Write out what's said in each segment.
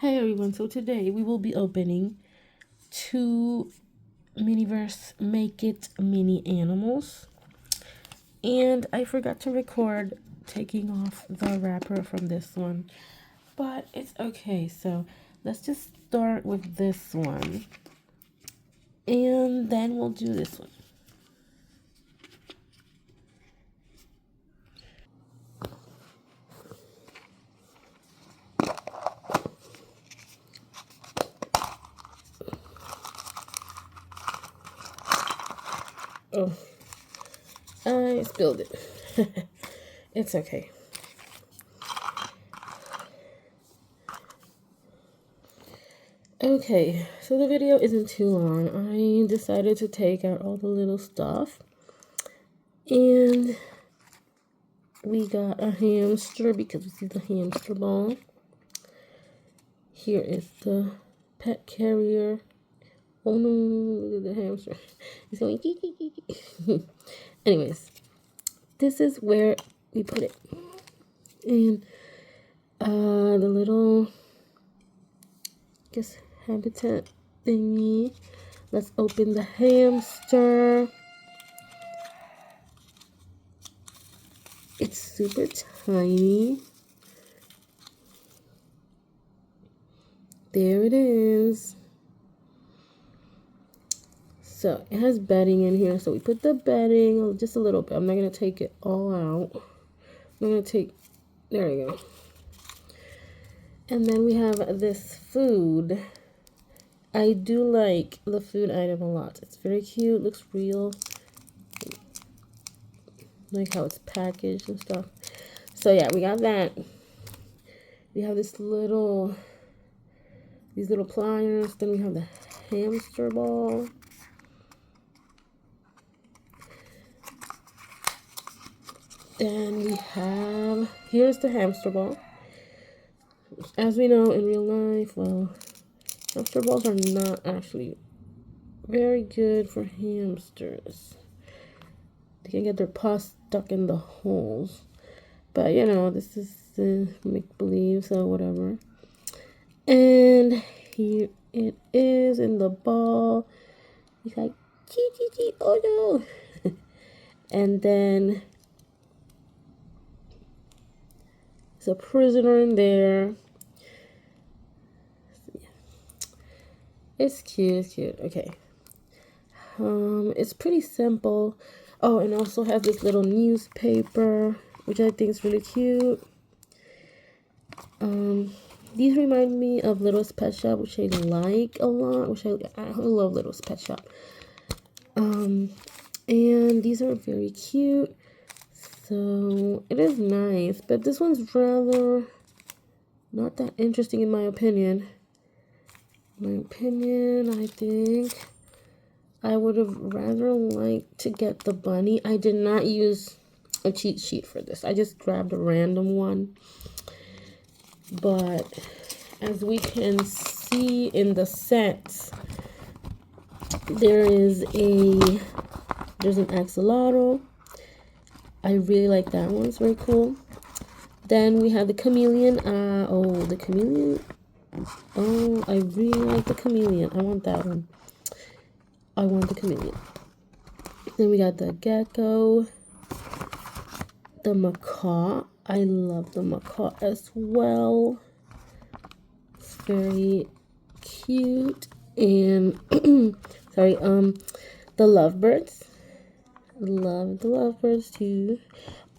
Hey everyone, so today we will be opening two Miniverse Make It Mini Animals. And I forgot to record taking off the wrapper from this one, but it's okay. So let's just start with this one and then we'll do this one. Oh, I spilled it. It's okay. Okay, so the video isn't too long. I decided to take out all the little stuff. And we got a hamster because we see the hamster ball. Here is the pet carrier. Oh no, look at the hamster. He's going Anyways, this is where we put it. And the little, I guess, habitat thingy. Let's open the hamster. It's super tiny. There it is. So it has bedding in here. So we put the bedding just a little bit. I'm not going to take it all out. I'm going to take, there we go. And then we have this food. I do like the food item a lot. It's very cute. Looks real. Like how it's packaged and stuff. So yeah, we got that. We have these little pliers. Then we have the hamster ball. Then we have, here's the hamster ball. As we know in real life, well, hamster balls are not actually very good for hamsters. They can get their paws stuck in the holes. But, you know, this is make-believe, so whatever. And here it is in the ball. He's like, chee, chee, chee, oh no. And then there's a prisoner in there. It's cute, it's cute. Okay. It's pretty simple. Oh, and also has this little newspaper, which I think is really cute. These remind me of Littlest Pet Shop, which I like a lot. I love Littlest Pet Shop. And these are very cute. So it is nice, but this one's rather not that interesting in my opinion. I think I would have rather liked to get the bunny. I did not use a cheat sheet for this. I just grabbed a random one. But as we can see in the sets, there's an axolotl. I really like that one. It's very cool. Then we have the chameleon. The chameleon. Oh, I really like the chameleon. I want that one. I want the chameleon. Then we got the gecko. The macaw. I love the macaw as well. It's very cute. And sorry, the lovebirds. Love the lovebirds too.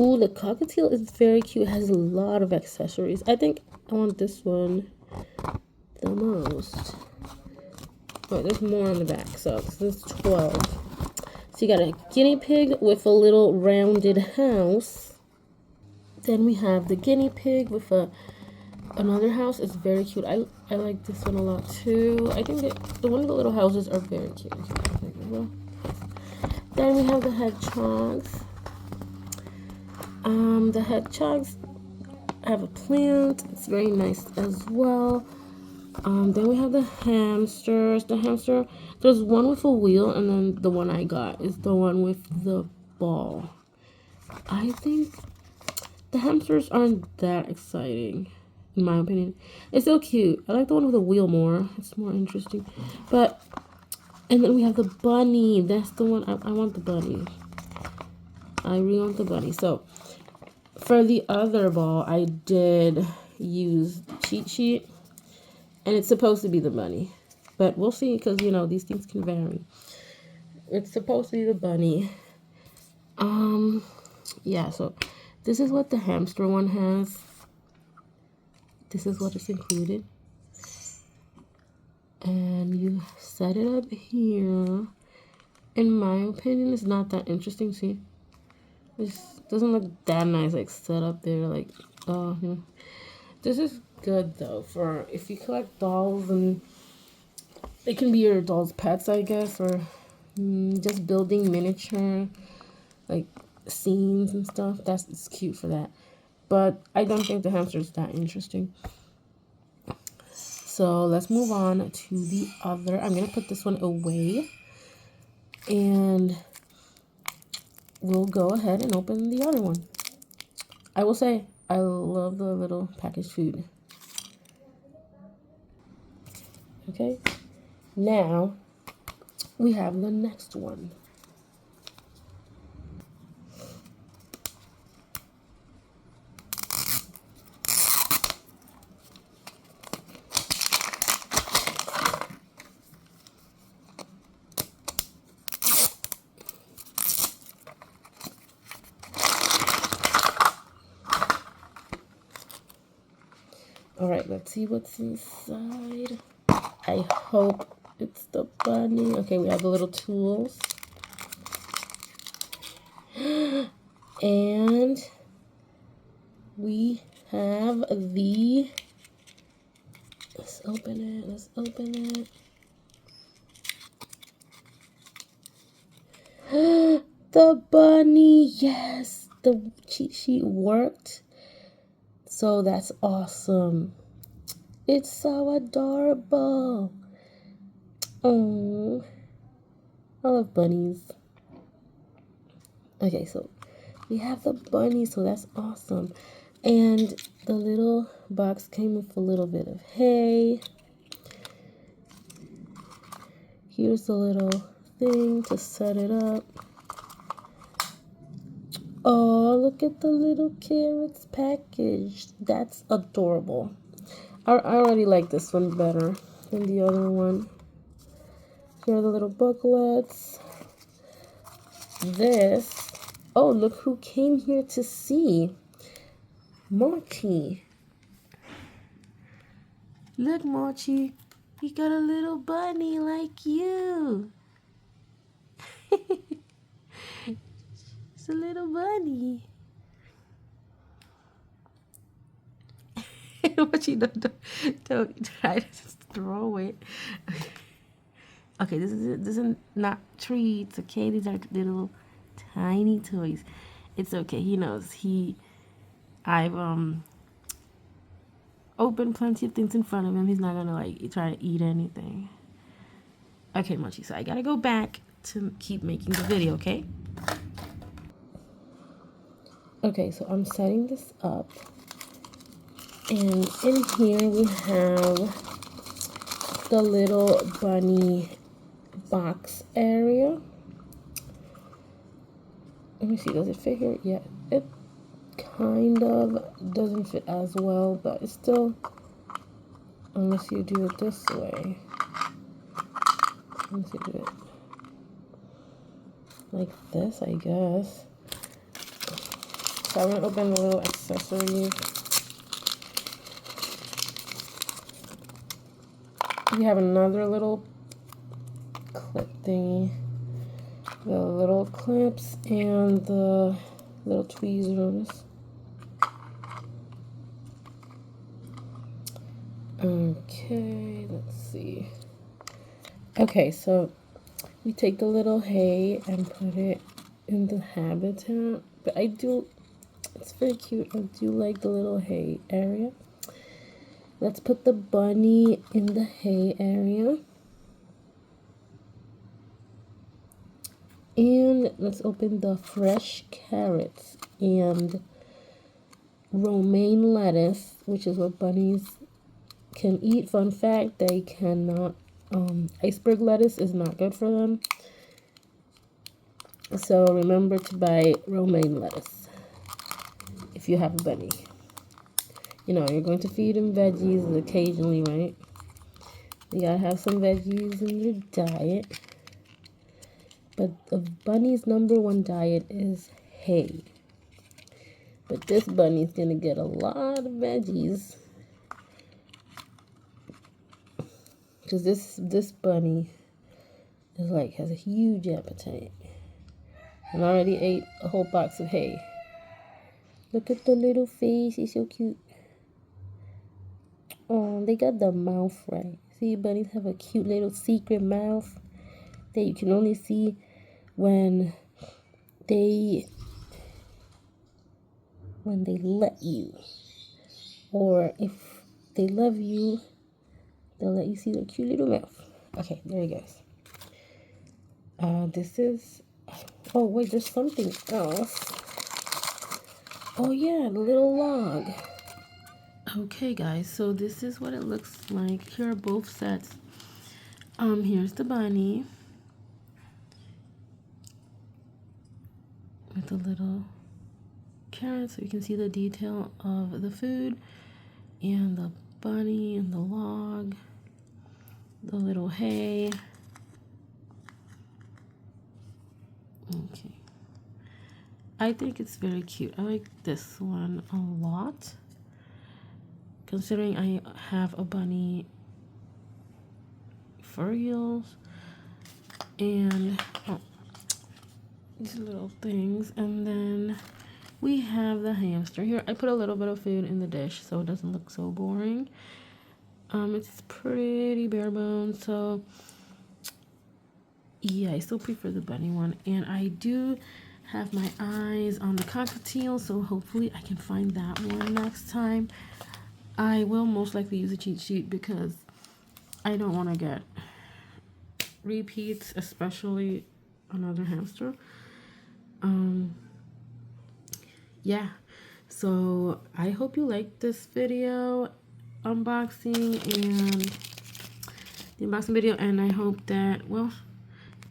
Ooh, the cockatiel is very cute. It has a lot of accessories. I think I want this one the most. Oh, there's more on the back. So this is 12. So you got a guinea pig with a little rounded house. Then we have the guinea pig with another house. It's very cute. I like this one a lot too. I think that the one of the little houses are very cute. Then we have the hedgehogs. The hedgehogs have a plant. It's very nice as well. Then we have the hamsters. The hamster, there's one with a wheel, and then the one I got is the one with the ball. I think the hamsters aren't that exciting. in my opinion. It's so cute. I like the one with the wheel more. It's more interesting. But, and then we have the bunny. That's the one. I want the bunny. I really want the bunny. So, for the other ball, I did use the cheat sheet. And it's supposed to be the bunny. But we'll see, because, you know, these things can vary. It's supposed to be the bunny. Yeah, so this is what the hamster one has. This is what is included. And you set it up here. In my opinion, it's not that interesting. See, this doesn't look that nice, like set up there. Like, oh, yeah. This is good though for if you collect dolls, and it can be your doll's pets, I guess, or just building miniature like scenes and stuff. It's cute for that. But I don't think the hamster is that interesting. So let's move on to the other. I'm gonna put this one away, and we'll go ahead and open the other one. I will say I love the little packaged food. Okay, now we have the next one. All right, let's see what's inside. I hope it's the bunny. Okay, we have the little tools. And we have the, let's open it. The bunny, yes, the cheat sheet worked. So that's awesome. It's so adorable. Oh, I love bunnies. Okay, so we have the bunny, so that's awesome. And the little box came with a little bit of hay. Here's the little thing to set it up. Oh, look at the little carrots packaged. That's adorable. I already like this one better than the other one. Here are the little booklets. This. Oh, look who came here to see. Mochi. Look, Mochi. We got a little bunny like you. It's a little bunny. Mochi, don't try to throw it. Okay, this is not treats, okay? These are little tiny toys. It's okay. He knows. I've opened plenty of things in front of him. He's not gonna like try to eat anything. Okay, Mochi, so I gotta go back to keep making the video, okay? Okay, so I'm setting this up. And in here we have the little bunny box area. Let me see, does it fit here? Yeah, it kind of doesn't fit as well, but it's still, unless you do it this way. Unless you do it like this, I guess. So I'm gonna open the little accessories. We have another little clip thingy. The little clips and the little tweezers. Okay, let's see. Okay, so we take the little hay and put it in the habitat. But it's very cute. I do like the little hay area. Let's put the bunny in the hay area. And let's open the fresh carrots and romaine lettuce, which is what bunnies can eat. Fun fact, they cannot, iceberg lettuce is not good for them. So remember to buy romaine lettuce if you have a bunny. You know, you're going to feed them veggies occasionally, right? You gotta have some veggies in your diet. But the bunny's #1 diet is hay. But this bunny's gonna get a lot of veggies. Because this bunny is like, has a huge appetite. And already ate a whole box of hay. Look at the little face, he's so cute. Oh, they got the mouth right. See, bunnies have a cute little secret mouth that you can only see when they let you. Or if they love you, they'll let you see their cute little mouth. Okay, there it goes. This is... Oh, wait, there's something else. Oh, yeah, the little log. Okay, guys, so this is what it looks like. Here are both sets. Here's the bunny with the little carrot, so you can see the detail of the food, and the bunny and the log, the little hay. Okay, I think it's very cute. I like this one a lot, considering I have a bunny for reals. And these little things. And then we have the hamster here. I put a little bit of food in the dish so it doesn't look so boring. It's pretty bare bones, so yeah, I still prefer the bunny one. And I do have my eyes on the cockatiel, so hopefully I can find that one next time. I will most likely use a cheat sheet because I don't want to get repeats, especially another hamster. Yeah, so I hope you liked this video unboxing and the unboxing video, and I hope that, well,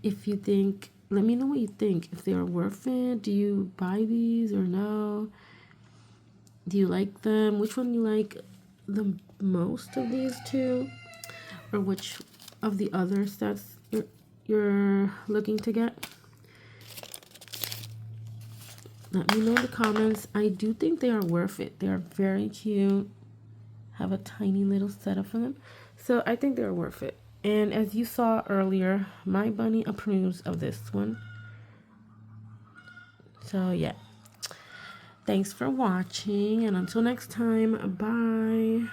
if you think, let me know what you think, if they are worth it. Do you buy these or no? Do you like them? Which one you like the most of these two, or which of the other sets you're looking to get? Let me know in the comments. I do think they are worth it. They are very cute. Have a tiny little setup for them, so I think they're worth it. And as you saw earlier, my bunny approves of this one. So yeah, thanks for watching, and until next time, bye.